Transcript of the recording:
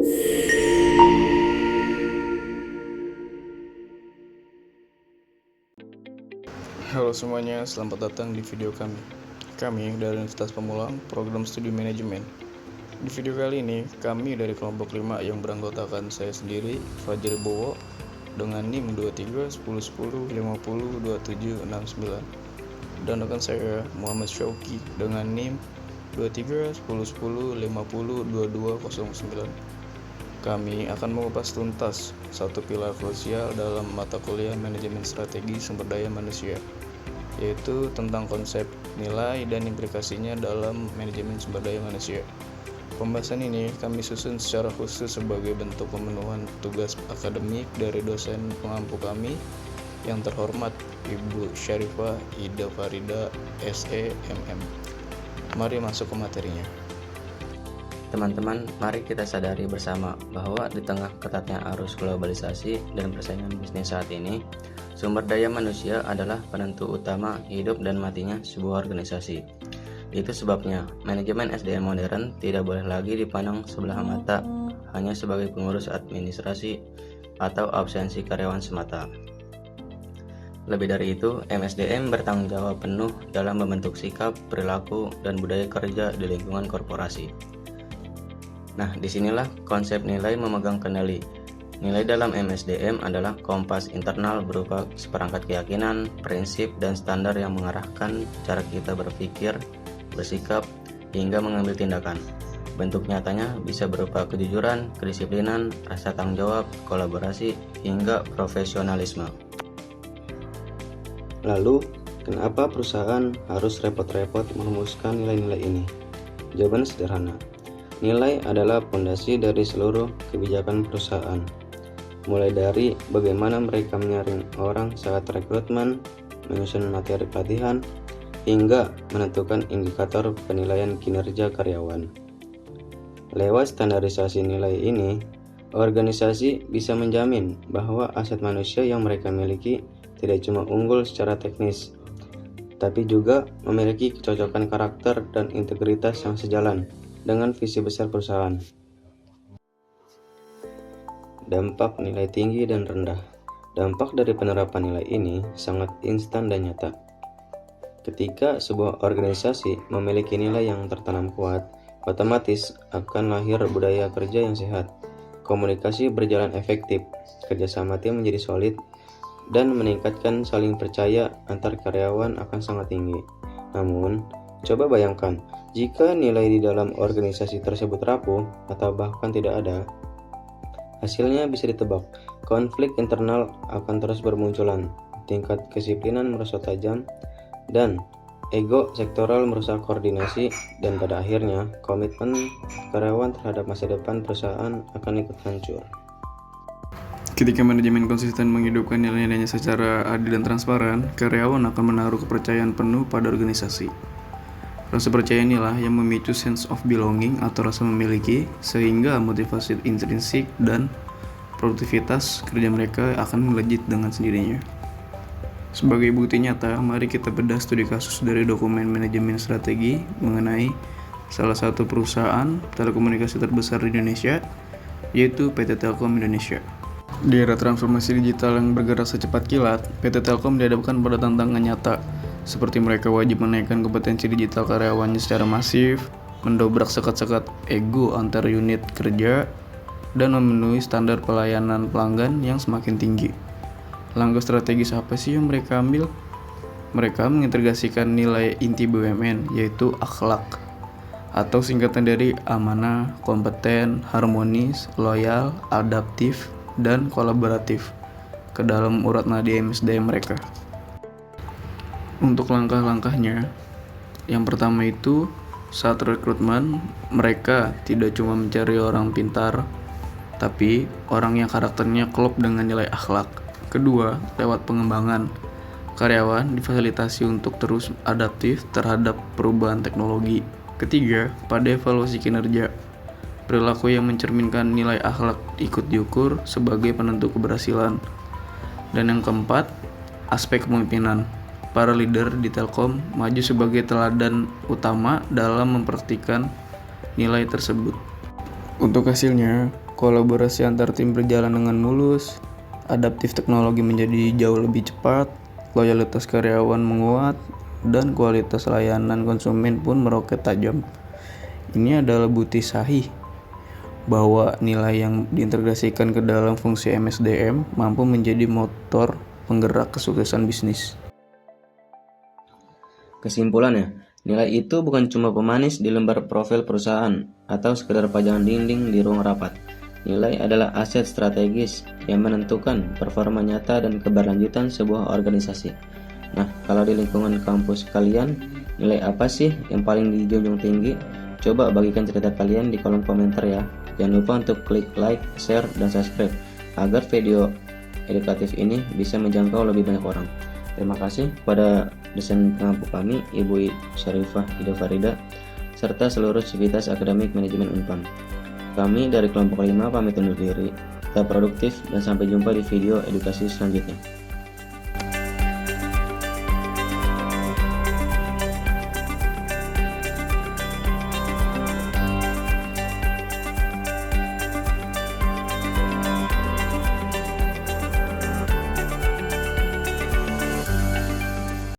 Halo semuanya, selamat datang di video kami. Kami dari Universitas Pamulang, Program Studi Manajemen. Di video kali ini, kami dari kelompok 5 yang beranggotakan saya sendiri, Fajri Bowo, dengan NIM 23 10 10 50 27 69, dan rekan saya Muhammad Syauki dengan NIM 23 10 10 50 22 09. Kami akan mengupas tuntas satu pilar krusial dalam mata kuliah Manajemen Strategi Sumber Daya Manusia, yaitu tentang konsep, nilai, dan implikasinya dalam manajemen sumber daya manusia. Pembahasan ini kami susun secara khusus sebagai bentuk pemenuhan tugas akademik dari dosen pengampu kami yang terhormat Ibu Syarifah Ida Farida SE MM. Mari masuk ke materinya. Teman-teman, mari kita sadari bersama bahwa di tengah ketatnya arus globalisasi dan persaingan bisnis saat ini, sumber daya manusia adalah penentu utama hidup dan matinya sebuah organisasi. Itu sebabnya, manajemen SDM modern tidak boleh lagi dipandang sebelah mata hanya sebagai pengurus administrasi atau absensi karyawan semata. Lebih dari itu, MSDM bertanggung jawab penuh dalam membentuk sikap, perilaku, dan budaya kerja di lingkungan korporasi. Nah, disinilah konsep nilai memegang kendali. Nilai dalam MSDM adalah kompas internal berupa seperangkat keyakinan, prinsip, dan standar yang mengarahkan cara kita berpikir, bersikap, hingga mengambil tindakan. Bentuk nyatanya bisa berupa kejujuran, kedisiplinan, rasa tanggung jawab, kolaborasi, hingga profesionalisme. Lalu, kenapa perusahaan harus repot-repot merumuskan nilai-nilai ini? Jawaban sederhana. Nilai adalah fondasi dari seluruh kebijakan perusahaan, mulai dari bagaimana mereka menyaring orang saat rekrutmen, menyusun materi pelatihan, hingga menentukan indikator penilaian kinerja karyawan. Lewat standarisasi nilai ini, organisasi bisa menjamin bahwa aset manusia yang mereka miliki tidak cuma unggul secara teknis, tapi juga memiliki kecocokan karakter dan integritas yang sejalan dengan visi besar perusahaan. Dampak nilai tinggi dan rendah. Dampak dari penerapan nilai ini sangat instan dan nyata. Ketika sebuah organisasi memiliki nilai yang tertanam kuat, otomatis akan lahir budaya kerja yang sehat. Komunikasi berjalan efektif, kerjasama tim menjadi solid, dan meningkatkan saling percaya antar karyawan akan sangat tinggi. Namun, coba bayangkan, jika nilai di dalam organisasi tersebut rapuh atau bahkan tidak ada, hasilnya bisa ditebak. Konflik internal akan terus bermunculan, tingkat kedisiplinan merosot tajam, dan ego sektoral merusak koordinasi, dan pada akhirnya komitmen karyawan terhadap masa depan perusahaan akan ikut hancur. Ketika manajemen konsisten menghidupkan nilai-nilainya secara adil dan transparan, karyawan akan menaruh kepercayaan penuh pada organisasi. Rasa percaya inilah yang memicu sense of belonging atau rasa memiliki, sehingga motivasi intrinsik dan produktivitas kerja mereka akan melejit dengan sendirinya. Sebagai bukti nyata, mari kita bedah studi kasus dari dokumen manajemen strategi mengenai salah satu perusahaan telekomunikasi terbesar di Indonesia, yaitu PT Telkom Indonesia. Di era transformasi digital yang bergerak secepat kilat, PT Telkom dihadapkan pada tantangan nyata, seperti mereka wajib menaikkan kompetensi digital karyawannya secara masif, mendobrak sekat-sekat ego antar unit kerja, dan memenuhi standar pelayanan pelanggan yang semakin tinggi. Langkah strategis apa sih yang mereka ambil? Mereka mengintegrasikan nilai inti BUMN, yaitu akhlak, atau singkatan dari amanah, kompeten, harmonis, loyal, adaptif, dan kolaboratif, ke dalam urat nadi MSDM mereka. Untuk langkah-langkahnya, yang pertama itu saat rekrutmen, mereka tidak cuma mencari orang pintar, tapi orang yang karakternya klop dengan nilai akhlak. Kedua, lewat pengembangan, karyawan difasilitasi untuk terus adaptif terhadap perubahan teknologi. Ketiga, pada evaluasi kinerja, perilaku yang mencerminkan nilai akhlak ikut diukur sebagai penentu keberhasilan. Dan yang keempat, aspek kepemimpinan. Para leader di Telkom maju sebagai teladan utama dalam mempraktikkan nilai tersebut. Untuk hasilnya, kolaborasi antar tim berjalan dengan mulus, adaptif teknologi menjadi jauh lebih cepat, loyalitas karyawan menguat, dan kualitas layanan konsumen pun meroket tajam. Ini adalah bukti sahih bahwa nilai yang diintegrasikan ke dalam fungsi MSDM mampu menjadi motor penggerak kesuksesan bisnis. Kesimpulannya, nilai itu bukan cuma pemanis di lembar profil perusahaan atau sekedar pajangan dinding di ruang rapat. Nilai adalah aset strategis yang menentukan performa nyata dan keberlanjutan sebuah organisasi. Nah, kalau di lingkungan kampus kalian, nilai apa sih yang paling dijunjung tinggi? Coba bagikan cerita kalian di kolom komentar ya. Jangan lupa untuk klik like, share, dan subscribe agar video edukatif ini bisa menjangkau lebih banyak orang. Terima kasih kepada dosen pengampu kami, Ibu Syarifah Ida Farida, serta seluruh sivitas akademik manajemen Unpam. Kami dari kelompok 5 pamit undur diri. Tetap produktif dan sampai jumpa di video edukasi selanjutnya.